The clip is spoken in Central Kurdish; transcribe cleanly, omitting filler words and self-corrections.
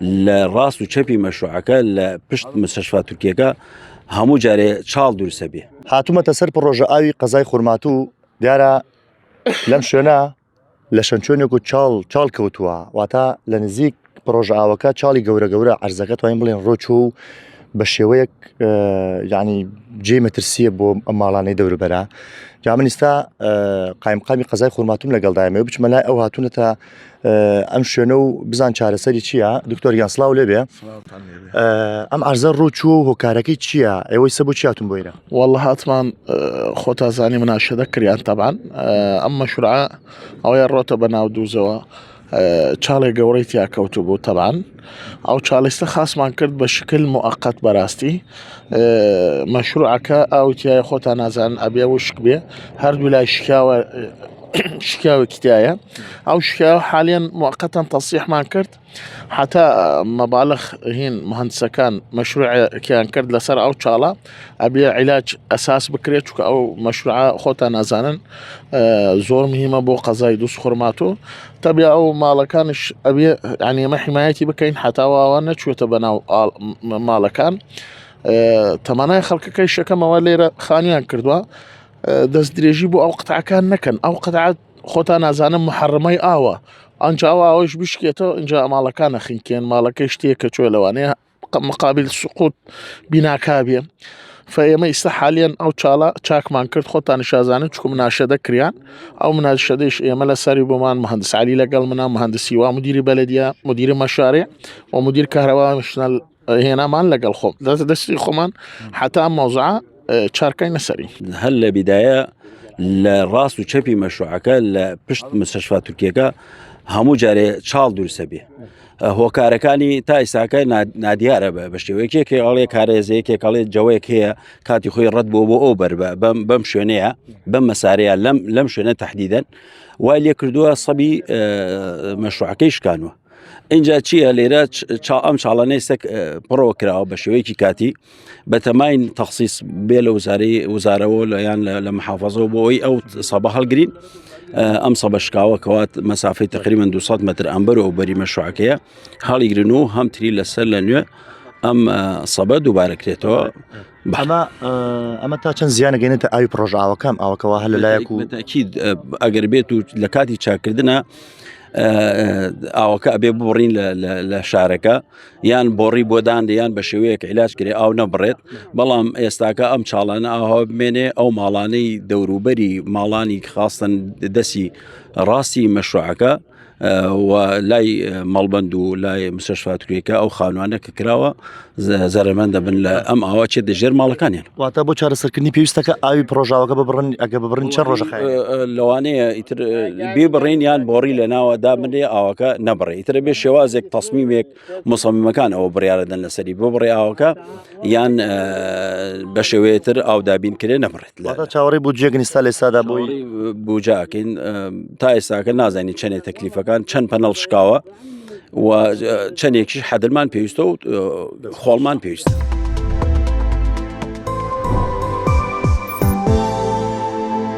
لراس و چەپی مەشروعەکە لە پشت مستەشفا تورکیەکە هەموو جارێ چاڵ دوورسە بێ. هاتوومەتە سەر پڕۆژە ئاوی قەزای خورماتوو دیارە لەم شوێنە لە شەنچۆنێک و چاڵ کەوتووە واتە لە نزیک پرۆژە ئاوەکە چاڵی گەورە ئەرزەکە توانین بڵێن ڕۆچوو بە شێوەیەک یعنی جێ مەترسیە بۆ ئەم ماڵانەی دەوروبەرە. جا من ئێستا قایمقامی قەزای خورماتوم لەگەڵدایمەوە بچمە لای ئەو هاتوونەتە ئەم شوێنە و بزان چارەسەری چییە. دکتۆر گیان سڵاو لێبێ. ئەم ئەرزە ڕۆچوو و هۆکارەکەی چییە؟ ئێوەی سە بۆ چی هاتون بۆیرە؟ والله هاتمان خۆت ئازانی مناشەدە کریان تەبان ئەم مەشروعە ئەوەیە ڕۆتە بەناو دووزەوە چاڵێک گەورەی تیا کەوتو بوو تەبان ئەو چاڵستە خاصمان کرد بە شکل موقت بەڕاستی مەشروعەکە ئاوتیایە خۆتان نازان ئەبێ وشک بێ هەردوو لای شکاوێکی تایە ئەو شکاوە حالیان موقتان تەسیحمان کرد حتا مەبالغ هین مهندسەکان مەشروعیان کرد لەسەر ئەو چاڵە ئەبێ عیلاج ئەساس بکرێت چکە ئەو مەشروعە خۆتان نازانن زۆر مهمە بۆ قەزای دووس خورماتوو تەبێ ئەو ماڵەکانش ئەبێ ینی ئێمە حیمایەتی بکەین حتاواوە نەچوێتە بەناو ماڵەکان. تەمانای خەڵکەکەی شەکەمەوە لێرە خانیان کردووە دەست درێژی بۆ ئەو قتعەکان نەکەن ئەو قتعات خۆتان نازانم محەڕمەی ئاوە ئەنج ئەوش بشکێتەوە اینجا ماڵەکان نەخینکێن ماڵەکەی شتێکە چۆ لەوانەیە مقابل سقوط بیناکابێ. فەئێمە ئێستا حالیان ئەو چاڵە چاکمان کرد خۆتان شازانن چکو مناشەدە کریان ئەو مناشەدەش ئێمە لەسەری بۆمان مهندس علی لەگەڵ منە مهندسی وا مدیری بەلەدیە مدیری مەشارێ و مدیر کارەوا مشنە هێنامان لەگەڵ خۆم دەستی خۆمان حتا مەوزوعە چارکەی نەسەری. هەر لە بیدایە لە ڕاست و چەپی مەشروعەکە لە پشت مستەشفا تورکیەکە هەموو جارێ چاڵ دوورسە بێ. هۆکارەکانی تا ئێستاکە نادیارە بە شێوەیەکێکی ئەڵێ کارێزەیەکێک ئەڵێ جەوەیەک هەیە کاتی خۆی ڕەت بۆ ئەو بەر بەم شوێنەیە بەم مەسارەیە لەم شوێنە تەحدیدەن وای لێ کردووە سەبی مەشروعەکەی شکانوە. اینجا چییە لێرە ئەم چاڵانەی سەک پڕەوە کراوە بە شێوەیەکی کاتی بە تەماین تەخسیس بێ لە وزارەوە یان لە محافەزەوە بۆ ئەوی ئەو سەبە هەڵگرین ئەم سەبە شکاوە کەوات مەسافەی تقریبا 200 متر ئەمبەر و بەری مەشروعەکەیە هەڵیگرن و هەمتری لەسەر لە نوێ ئەم سەبە دووبارەکرێتەوە. ئەمە تا چەند زیانە گەێنێتە ئاوی پرۆژاوەکەم ئەوەکەوە هەر لەلایەک و بەتاکید ئەگەر بێت و لە کاتی چاکردنە ئاوەکە ئەبێ بڕین لە شارەکە یان بۆڕی بۆ داندە یان بە شێوەیەک عیلاج کرێ ئاو نەبڕێت. بەڵام ئێستاکە ئەم چاڵانە ئاوا بمێنێ ئەو ماڵانەی دەوروبەری ماڵانی خاستن دەسی ڕاستی مەشروعەکە و لای مەڵبەند و لای مستەشفا تورکیەکە ئەو خانوانە کە کراوە زەرمەندە بن لە ئەم ئاوا چێت دەژێر ماڵەکانیان. واتە بۆ چارەسەرکردنی پێویستەکە ئاوی پرۆژاوەکە ببڕن ئەگە ببڕن چەند ڕۆژە لەوانەیە ئیتر بێبڕین یان بۆڕی لە ناوە دابنێ ئاوەکە نەبڕێ ئیتر بێ شێوازێک تەسمیمێک مصممەکان ئەوە بڕیارەدەن لەسەری ببڕێ ئاوەکە یان بە شێوەیەتر ئاودابین کرێ نەبڕێت. چاوەڕی بودجێ گەنیستا لە ئێستادا بۆی بوجاکەین تا ئێستاکە نازانی چەندێک تەکلیفەکان چەند پەنەڵ شکاوە و چەندێکیش حەدرمان پێویستە و خۆڵمان پێویستە.